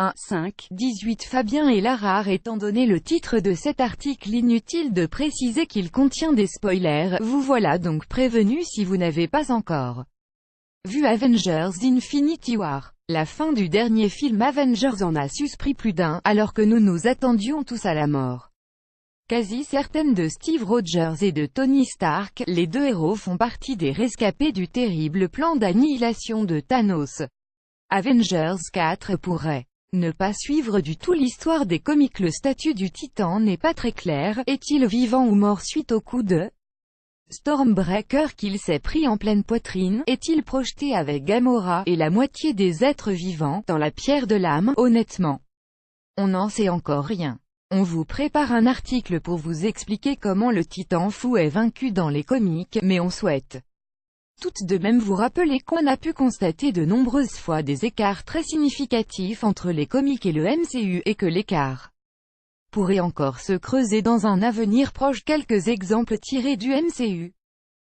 1, 5, 18 Fabien et Lara. Étant donné le titre de cet article, inutile de préciser qu'il contient des spoilers, vous voilà donc prévenu si vous n'avez pas encore vu Avengers Infinity War. La fin du dernier film Avengers en a surpris plus d'un, alors que nous nous attendions tous à la mort quasi certaine de Steve Rogers et de Tony Stark. Les deux héros font partie des rescapés du terrible plan d'annihilation de Thanos. Avengers 4 pourrait ne pas suivre du tout l'histoire des comics. Le statut du Titan n'est pas très clair. Est-il vivant ou mort suite au coup de Stormbreaker qu'il s'est pris en pleine poitrine? Est-il projeté avec Gamora et la moitié des êtres vivants dans la pierre de l'âme? Honnêtement, on n'en sait encore rien. On vous prépare un article pour vous expliquer comment le Titan fou est vaincu dans les comics, mais on souhaite tout de même vous rappeler qu'on a pu constater de nombreuses fois des écarts très significatifs entre les comics et le MCU, et que l'écart pourrait encore se creuser dans un avenir proche. Quelques exemples tirés du MCU.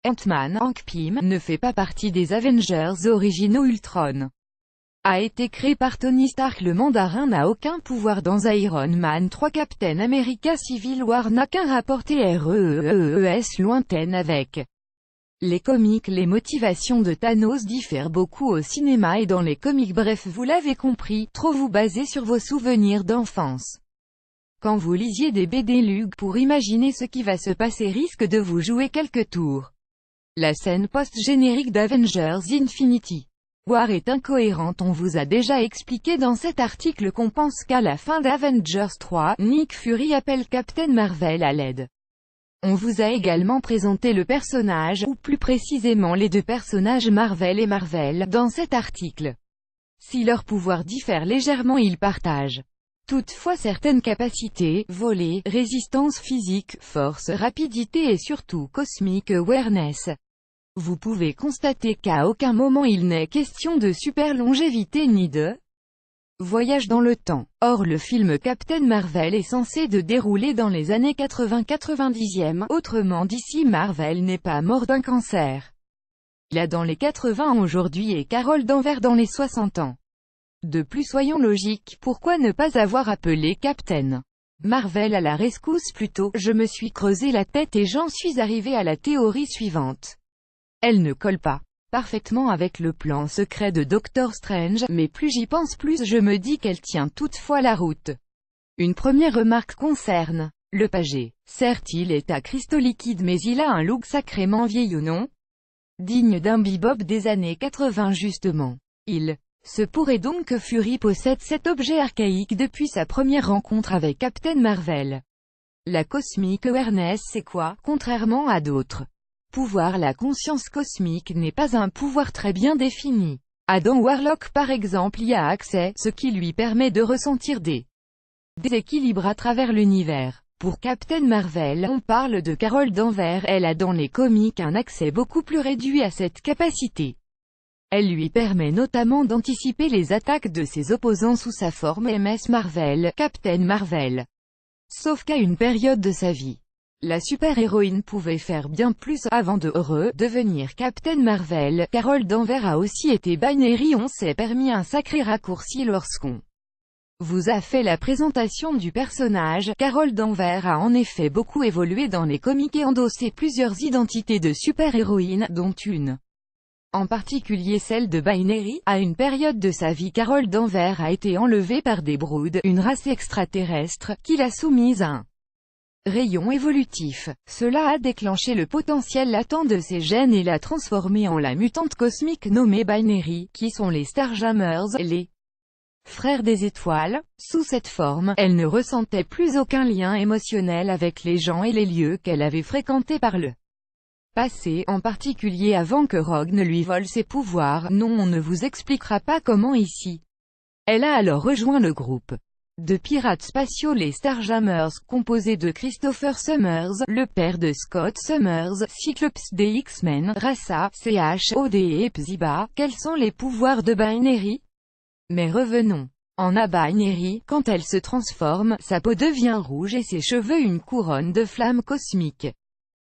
Ant-Man, Hank Pym, ne fait pas partie des Avengers originaux. Ultron a été créé par Tony Stark. Le mandarin n'a aucun pouvoir dans Iron Man 3. Captain America Civil War n'a qu'un rapport TREEES lointaine avec les comics. Les motivations de Thanos diffèrent beaucoup au cinéma et dans les comics. Bref, vous l'avez compris, trop vous basez sur vos souvenirs d'enfance. Quand vous lisiez des BD Lug pour imaginer ce qui va se passer risque de vous jouer quelques tours. La scène post-générique d'Avengers Infinity War est incohérente. On vous a déjà expliqué dans cet article qu'on pense qu'à la fin d'Avengers 3, Nick Fury appelle Captain Marvel à l'aide. On vous a également présenté le personnage, ou plus précisément les deux personnages Marvel et Marvel, dans cet article. Si leurs pouvoirs diffèrent légèrement, ils partagent toutefois certaines capacités: voler, résistance physique, force, rapidité et surtout cosmic awareness. Vous pouvez constater qu'à aucun moment il n'est question de super longévité ni de voyage dans le temps. Or le film Captain Marvel est censé de dérouler dans les années 80-90e, autrement dit si Marvel n'est pas mort d'un cancer. Il a dans les 80 ans aujourd'hui et Carol Danvers dans les 60 ans. De plus, soyons logiques, pourquoi ne pas avoir appelé Captain Marvel à la rescousse plus tôt? Je me suis creusé la tête et j'en suis arrivé à la théorie suivante. Elle ne colle pas parfaitement avec le plan secret de Doctor Strange, mais plus j'y pense plus je me dis qu'elle tient toutefois la route. Une première remarque concerne le pagé. Certes, il est à cristaux liquides mais il a un look sacrément vieillot, non? Digne d'un bebop des années 80 justement. Il se pourrait donc que Fury possède cet objet archaïque depuis sa première rencontre avec Captain Marvel. La Cosmic Awareness, c'est quoi? Contrairement à d'autres pouvoirs, la conscience cosmique n'est pas un pouvoir très bien défini. Adam Warlock par exemple y a accès, ce qui lui permet de ressentir des déséquilibres à travers l'univers. Pour Captain Marvel, on parle de Carol Danvers, elle a dans les comics un accès beaucoup plus réduit à cette capacité. Elle lui permet notamment d'anticiper les attaques de ses opposants sous sa forme MS Marvel, Captain Marvel. Sauf qu'à une période de sa vie, la super-héroïne pouvait faire bien plus avant de devenir Captain Marvel. Carol Danvers a aussi été binary. On s'est permis un sacré raccourci lorsqu'on vous a fait la présentation du personnage. Carol Danvers a en effet beaucoup évolué dans les comics et endossé plusieurs identités de super-héroïne, dont une en particulier celle de Binary. À une période de sa vie, Carol Danvers a été enlevée par des Broods, une race extraterrestre, qui l'a soumise à un rayon évolutif. Cela a déclenché le potentiel latent de ses gènes et l'a transformée en la mutante cosmique nommée Binary, qui sont les Starjammers, les frères des étoiles. Sous cette forme, elle ne ressentait plus aucun lien émotionnel avec les gens et les lieux qu'elle avait fréquentés par le passé, en particulier avant que Rogue ne lui vole ses pouvoirs. Non, on ne vous expliquera pas comment ici. Elle a alors rejoint le groupe de pirates spatiaux les Starjammers, composé de Christopher Summers, le père de Scott Summers, Cyclops des X-Men, Rassa, CHOD et Psiba. Quels sont les pouvoirs de Binary? Mais revenons à Binary. Quand elle se transforme, sa peau devient rouge et ses cheveux une couronne de flammes cosmiques.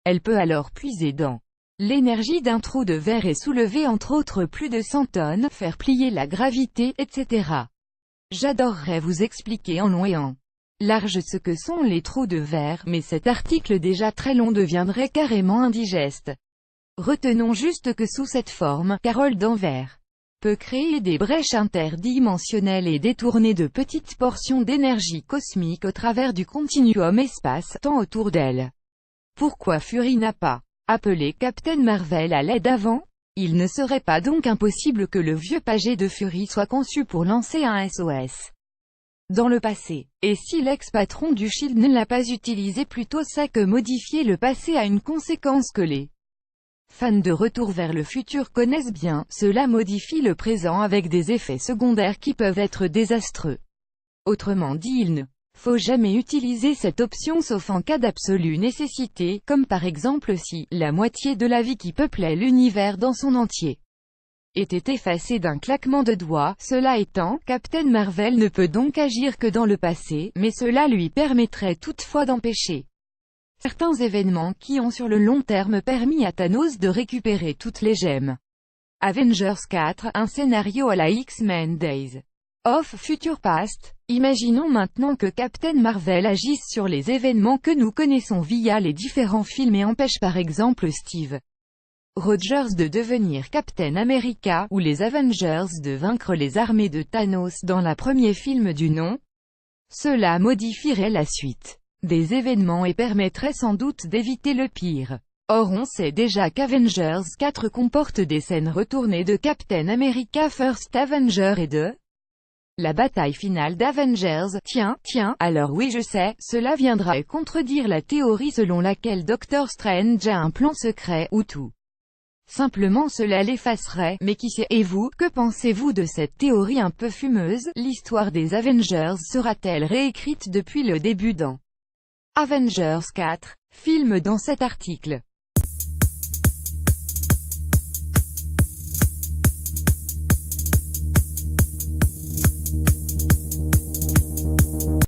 Elle peut alors puiser dans l'énergie d'un trou de verre et soulever entre autres plus de 100 tonnes, faire plier la gravité, etc. J'adorerais vous expliquer en long et en large ce que sont les trous de verre, mais cet article déjà très long deviendrait carrément indigeste. Retenons juste que sous cette forme, Carole Danvers peut créer des brèches interdimensionnelles et détourner de petites portions d'énergie cosmique au travers du continuum espace-temps autour d'elle. Pourquoi Fury n'a pas appelé Captain Marvel à l'aide avant? Il ne serait pas donc impossible que le vieux paget de Fury soit conçu pour lancer un SOS dans le passé. Et si l'ex-patron du SHIELD ne l'a pas utilisé plus tôt, c'est que modifier le passé a une conséquence que les fans de Retour vers le futur connaissent bien, cela modifie le présent avec des effets secondaires qui peuvent être désastreux. Autrement dit, il ne faut jamais utiliser cette option sauf en cas d'absolue nécessité, comme par exemple si la moitié de la vie qui peuplait l'univers dans son entier était effacée d'un claquement de doigts. Cela étant, Captain Marvel ne peut donc agir que dans le passé, mais cela lui permettrait toutefois d'empêcher certains événements qui ont sur le long terme permis à Thanos de récupérer toutes les gemmes. Avengers 4, un scénario à la X-Men Days of Future Past. Imaginons maintenant que Captain Marvel agisse sur les événements que nous connaissons via les différents films et empêche par exemple Steve Rogers de devenir Captain America, ou les Avengers de vaincre les armées de Thanos dans le premier film du nom. Cela modifierait la suite des événements et permettrait sans doute d'éviter le pire. Or on sait déjà qu'Avengers 4 comporte des scènes retournées de Captain America First Avenger et de la bataille finale d'Avengers. Tiens, alors oui je sais, cela viendra contredire la théorie selon laquelle Doctor Strange a un plan secret, ou tout simplement cela l'effacerait, mais qui sait. Et vous, que pensez-vous de cette théorie un peu fumeuse? L'histoire des Avengers sera-t-elle réécrite depuis le début dans Avengers 4, film dans cet article?